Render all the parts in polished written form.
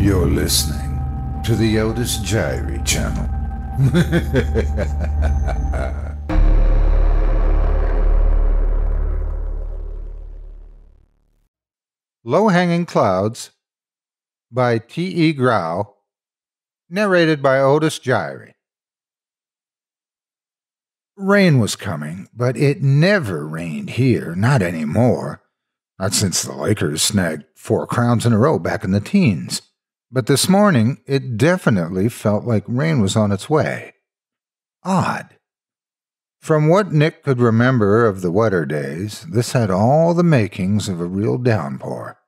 You're listening to the Otis Jiry channel. Low-Hanging Clouds by T.E. GRAU, narrated by Otis Jiry. Rain was coming, but it never rained here, not anymore. Not since the Lakers snagged 4 crowns in a row back in the teens. But this morning, it definitely felt like rain was on its way. Odd. From what Nick could remember of the wetter days, this had all the makings of a real downpour.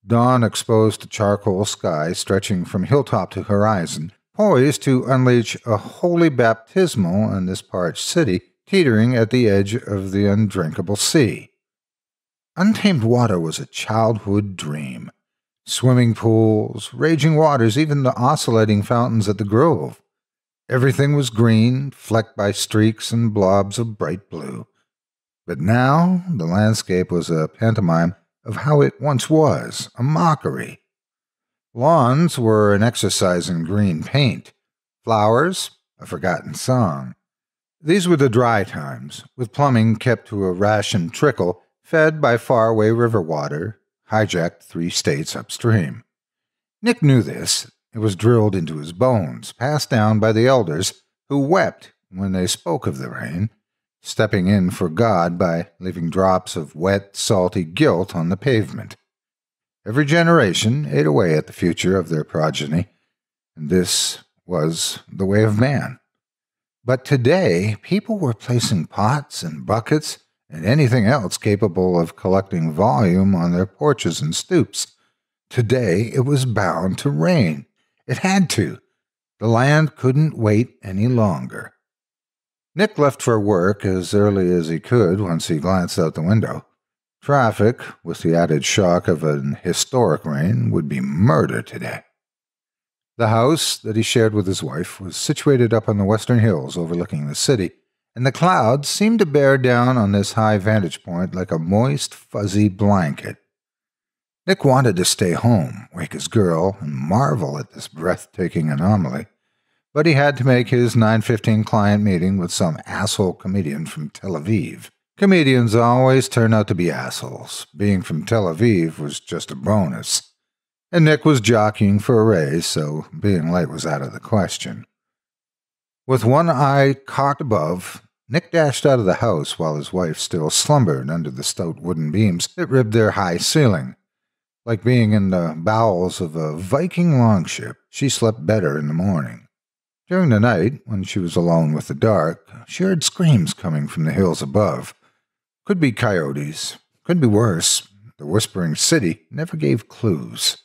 Dawn exposed a charcoal sky stretching from hilltop to horizon, poised to unleash a holy baptismal on this parched city, teetering at the edge of the undrinkable sea. Untamed water was a childhood dream. Swimming pools, raging waters, even the oscillating fountains at the Grove. Everything was green, flecked by streaks and blobs of bright blue. But now the landscape was a pantomime of how it once was, a mockery. Lawns were an exercise in green paint. Flowers, a forgotten song. These were the dry times, with plumbing kept to a rationed trickle, fed by faraway river water, hijacked 3 states upstream. Nick knew this. It was drilled into his bones, passed down by the elders, who wept when they spoke of the rain, stepping in for God by leaving drops of wet, salty guilt on the pavement. Every generation ate away at the future of their progeny, and this was the way of man. But today, people were placing pots and buckets and anything else capable of collecting volume on their porches and stoops. Today it was bound to rain. It had to. The land couldn't wait any longer. Nick left for work as early as he could once he glanced out the window. Traffic, with the added shock of an historic rain, would be murder today. The house that he shared with his wife was situated up on the western hills overlooking the city, and the clouds seemed to bear down on this high vantage point like a moist, fuzzy blanket. Nick wanted to stay home, wake his girl, and marvel at this breathtaking anomaly, but he had to make his 9:15 client meeting with some asshole comedian from Tel Aviv. Comedians always turn out to be assholes. Being from Tel Aviv was just a bonus. And Nick was jockeying for a raise, so being late was out of the question. With one eye cocked above, Nick dashed out of the house while his wife still slumbered under the stout wooden beams that ribbed their high ceiling. Like being in the bowels of a Viking longship, she slept better in the morning. During the night, when she was alone with the dark, she heard screams coming from the hills above. Could be coyotes, could be worse. The whispering city never gave clues.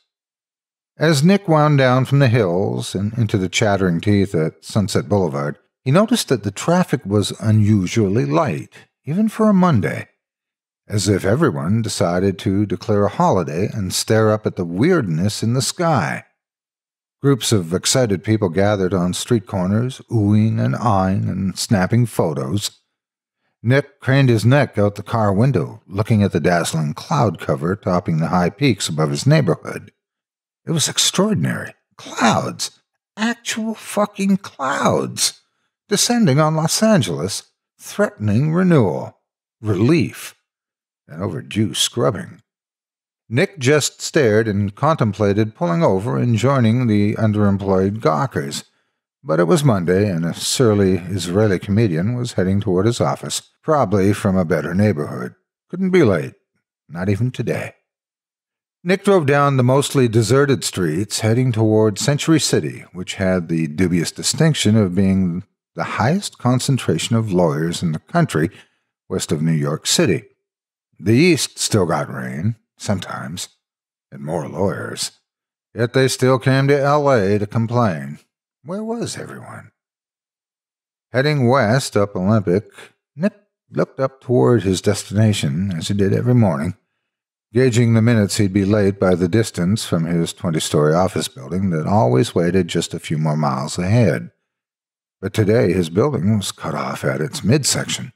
As Nick wound down from the hills and into the chattering teeth at Sunset Boulevard, he noticed that the traffic was unusually light, even for a Monday, as if everyone decided to declare a holiday and stare up at the weirdness in the sky. Groups of excited people gathered on street corners, oohing and eyeing and snapping photos. Nick craned his neck out the car window, looking at the dazzling cloud cover topping the high peaks above his neighborhood. It was extraordinary. Clouds. Actual fucking clouds. Descending on Los Angeles, threatening renewal, relief, and overdue scrubbing. Nick just stared and contemplated pulling over and joining the underemployed gawkers. But it was Monday, and a surly Israeli comedian was heading toward his office, probably from a better neighborhood. Couldn't be late. Not even today. Nick drove down the mostly deserted streets, heading toward Century City, which had the dubious distinction of being the highest concentration of lawyers in the country, west of New York City. The East still got rain, sometimes, and more lawyers. Yet they still came to L.A. to complain. Where was everyone? Heading west up Olympic, Nick looked up toward his destination, as he did every morning, gauging the minutes he'd be late by the distance from his 20-story office building that always waited just a few more miles ahead. But today his building was cut off at its midsection,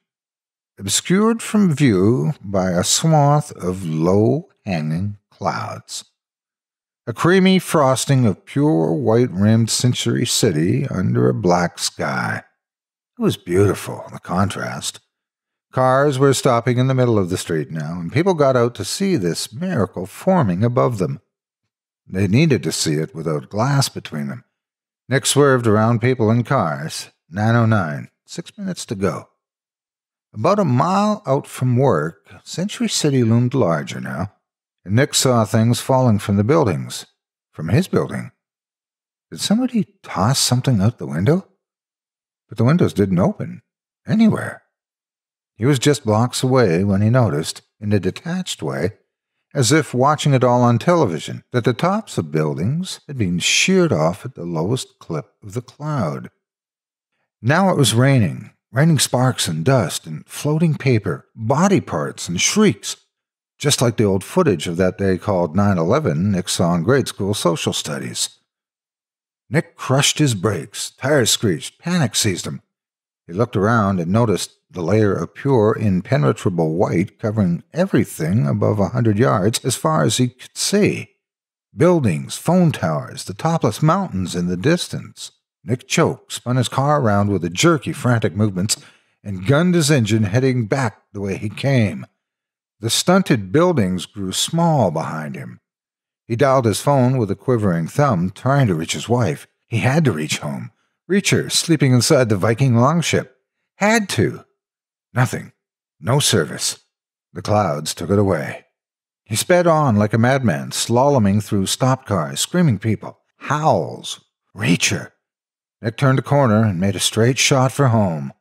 obscured from view by a swath of low-hanging clouds. A creamy frosting of pure white-rimmed Century City under a black sky. It was beautiful, the contrast. Cars were stopping in the middle of the street now, and people got out to see this miracle forming above them. They needed to see it without glass between them. Nick swerved around people and cars. 9:09, 6 minutes to go. About a mile out from work, Century City loomed larger now, and Nick saw things falling from the buildings. From his building. Did somebody toss something out the window? But the windows didn't open. Anywhere. He was just blocks away when he noticed, in a detached way, as if watching it all on television, that the tops of buildings had been sheared off at the lowest clip of the cloud. Now it was raining sparks and dust and floating paper, body parts and shrieks, just like the old footage of that day called 9/11 Nick saw in grade school social studies. Nick crushed his brakes, tires screeched, panic seized him. He looked around and noticed the layer of pure, impenetrable white covering everything above 100 yards as far as he could see. Buildings, phone towers, the topless mountains in the distance. Nick choked, spun his car around with a jerky, frantic movements, and gunned his engine, heading back the way he came. The stunted buildings grew small behind him. He dialed his phone with a quivering thumb, trying to reach his wife. He had to reach home. Reach her, sleeping inside the Viking longship. Had to. Nothing. No service. The clouds took it away. He sped on like a madman, slaloming through stopped cars, screaming people, howls. Reach her. Nick turned a corner and made a straight shot for home.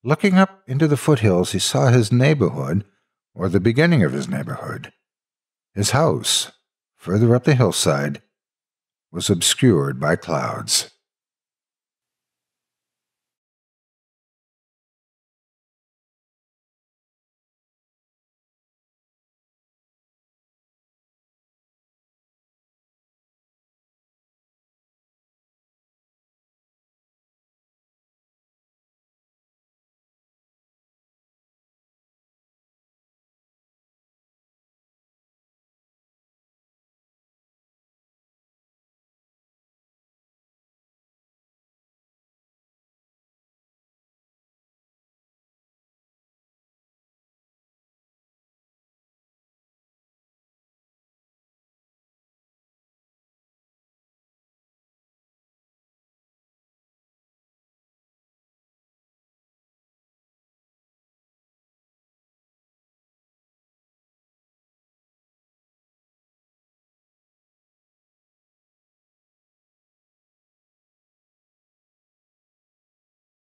Looking up into the foothills, he saw his neighborhood, or the beginning of his neighborhood. His house, further up the hillside, was obscured by clouds.